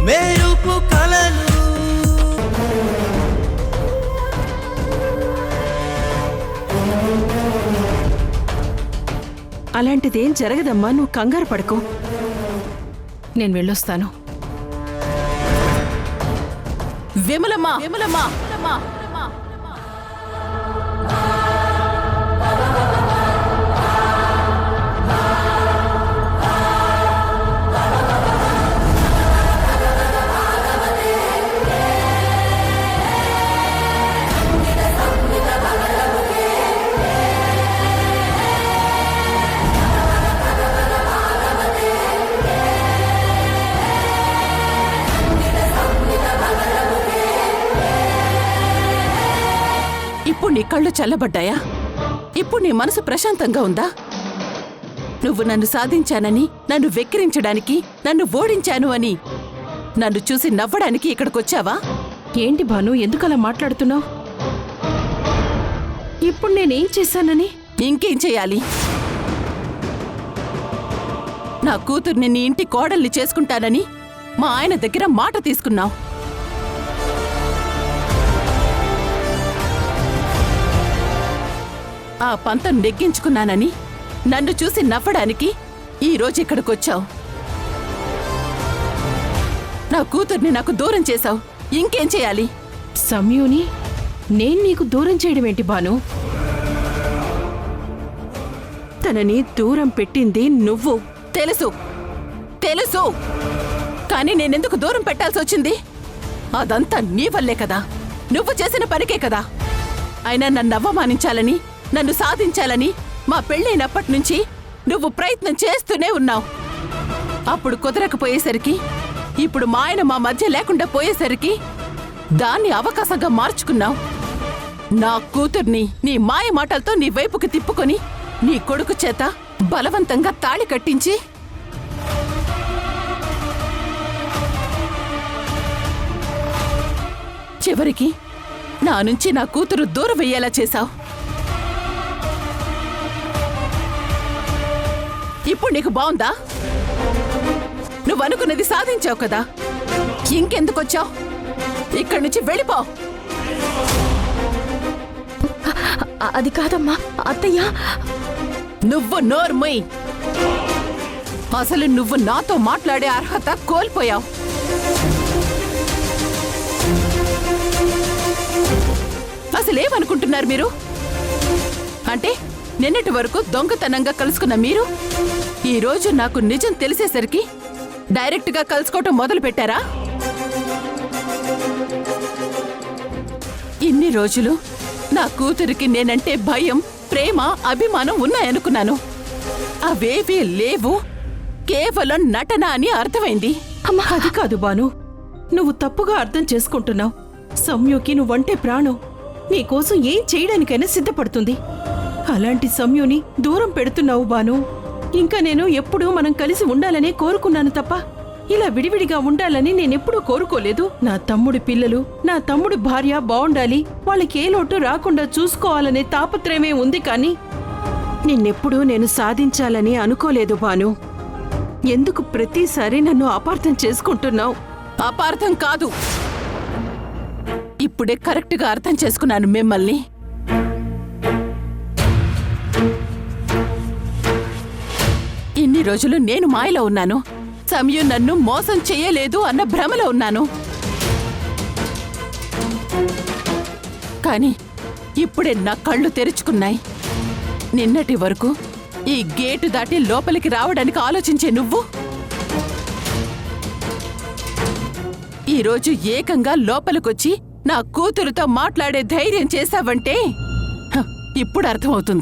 మెరుపు కలలు అలాంటిదేం జరగదమ్మా, నువ్వు కంగారు పడకు. నేను వెళ్ళొస్తాను. విమలమ్మా, విమలమ్మా, ఇప్పుడు నీ కళ్ళు చల్లబడ్డాయా? ఇప్పుడు నీ మనసు ప్రశాంతంగా ఉందా? నువ్వు నన్ను సాధించానని, నన్ను వెక్కిరించడానికి, నన్ను ఓడించాను అని నన్ను చూసి నవ్వడానికి ఇక్కడికొచ్చావా? ఏంటి భాను, ఎందుకలా మాట్లాడుతున్నావు? ఇప్పుడు నేనేం చేశానని? ఇంకేం చెయ్యాలి? నా కూతుర్ని నీ ఇంటి కోడల్ని చేసుకుంటానని మా ఆయన దగ్గర మాట తీసుకున్నావు. ఆ పంతం నెగ్గించుకున్నానని నన్ను చూసి నవ్వడానికి ఈరోజు ఇక్కడికొచ్చావు. నా కూతుర్ని నాకు దూరం చేశావు. ఇంకేం చేయాలి? సమయుని నేను నీకు దూరం చేయడం ఏంటి భాను? తనని దూరం పెట్టింది నువ్వు. తెలుసు, తెలుసు. కానీ నేనెందుకు దూరం పెట్టాల్సి వచ్చింది? అదంతా నీ వల్లే కదా, నువ్వు చేసిన పనికే కదా. అయినా నన్ను అవమానించాలని, నన్ను సాధించాలని మా పెళ్ళైనప్పటి నుంచి నువ్వు ప్రయత్నం చేస్తూనే ఉన్నావు. అప్పుడు కుదరకపోయేసరికి, ఇప్పుడు మా ఆయన మా మధ్య లేకుండా పోయేసరికి దాన్ని అవకాశంగా మార్చుకున్నావు. నా కూతుర్ని నీ మాయ మాటలతో నీ వైపుకి తిప్పుకొని నీ కొడుకు చేత బలవంతంగా తాళి కట్టించి చివరికి నా నుంచి నా కూతురు దూరం వెయ్యేలా చేశావు. ఇప్పుడు నీకు బావుందా? నువ్వు అనుకున్నది సాధించావు కదా, ఇంకెందుకొచ్చావు? ఇక్కడి నుంచి వెళ్ళిపో. అది కాదమ్మా అత్తయ్య. నువ్వు నోర్మై. అసలు నువ్వు నాతో మాట్లాడే అర్హత కోల్పోయావు. అసలేమనుకుంటున్నారు మీరు? అంటే నిన్నటి వరకు దొంగతనంగా కలుసుకున్న మీరు ఈరోజు నాకు నిజం తెలిసేసరికి డైరెక్ట్గా కలుసుకోవటం మొదలు పెట్టారా? ఇన్ని రోజులు నా కూతురికి నేనంటే భయం, ప్రేమ, అభిమానం ఉన్నాయనుకున్నాను. అవేవీ లేవు, కేవలం నటన అని అర్థమైంది. అమ్మా అది కాదు బాను, నువ్వు తప్పుగా అర్థం చేసుకుంటున్నావు. సమ్యుకి నువ్వంటే ప్రాణం. నీకోసం ఏం చేయడానికైనా సిద్ధపడుతుంది. అలాంటి సమ్యుని దూరం పెడుతున్నావు బాను. ఇంకా నేను ఎప్పుడూ మనం కలిసి ఉండాలనే కోరుకున్నాను తప్ప ఇలా విడివిడిగా ఉండాలని నేనెప్పుడూ కోరుకోలేదు. నా తమ్ముడి పిల్లలు, నా తమ్ముడి భార్య బావుండాలి, వాళ్ళకి ఏ లోటు రాకుండా చూసుకోవాలనే తాపత్రయమే ఉంది. కానీ నిన్నెప్పుడూ నేను సాధించాలని అనుకోలేదు బాను. ఎందుకు ప్రతిసారి నన్ను అపార్థం చేసుకుంటున్నావు? అపార్థం కాదు, ఇప్పుడే కరెక్ట్గా అర్థం చేసుకున్నాను మిమ్మల్ని. ఇన్ని రోజులు నేను మాయలో ఉన్నాను. సమయు నన్ను మోసం చేయలేదు అన్న భ్రమలో ఉన్నాను. కానీ ఇప్పుడే నా కళ్ళు తెరుచుకున్నాయి. నిన్నటి వరకు ఈ గేటు దాటి లోపలికి రావడానికి ఆలోచించే నువ్వు ఈరోజు ఏకంగా లోపలికొచ్చి నా కూతురుతో మాట్లాడే ధైర్యం చేశావంటే ఇప్పుడు అర్థమవుతుంది.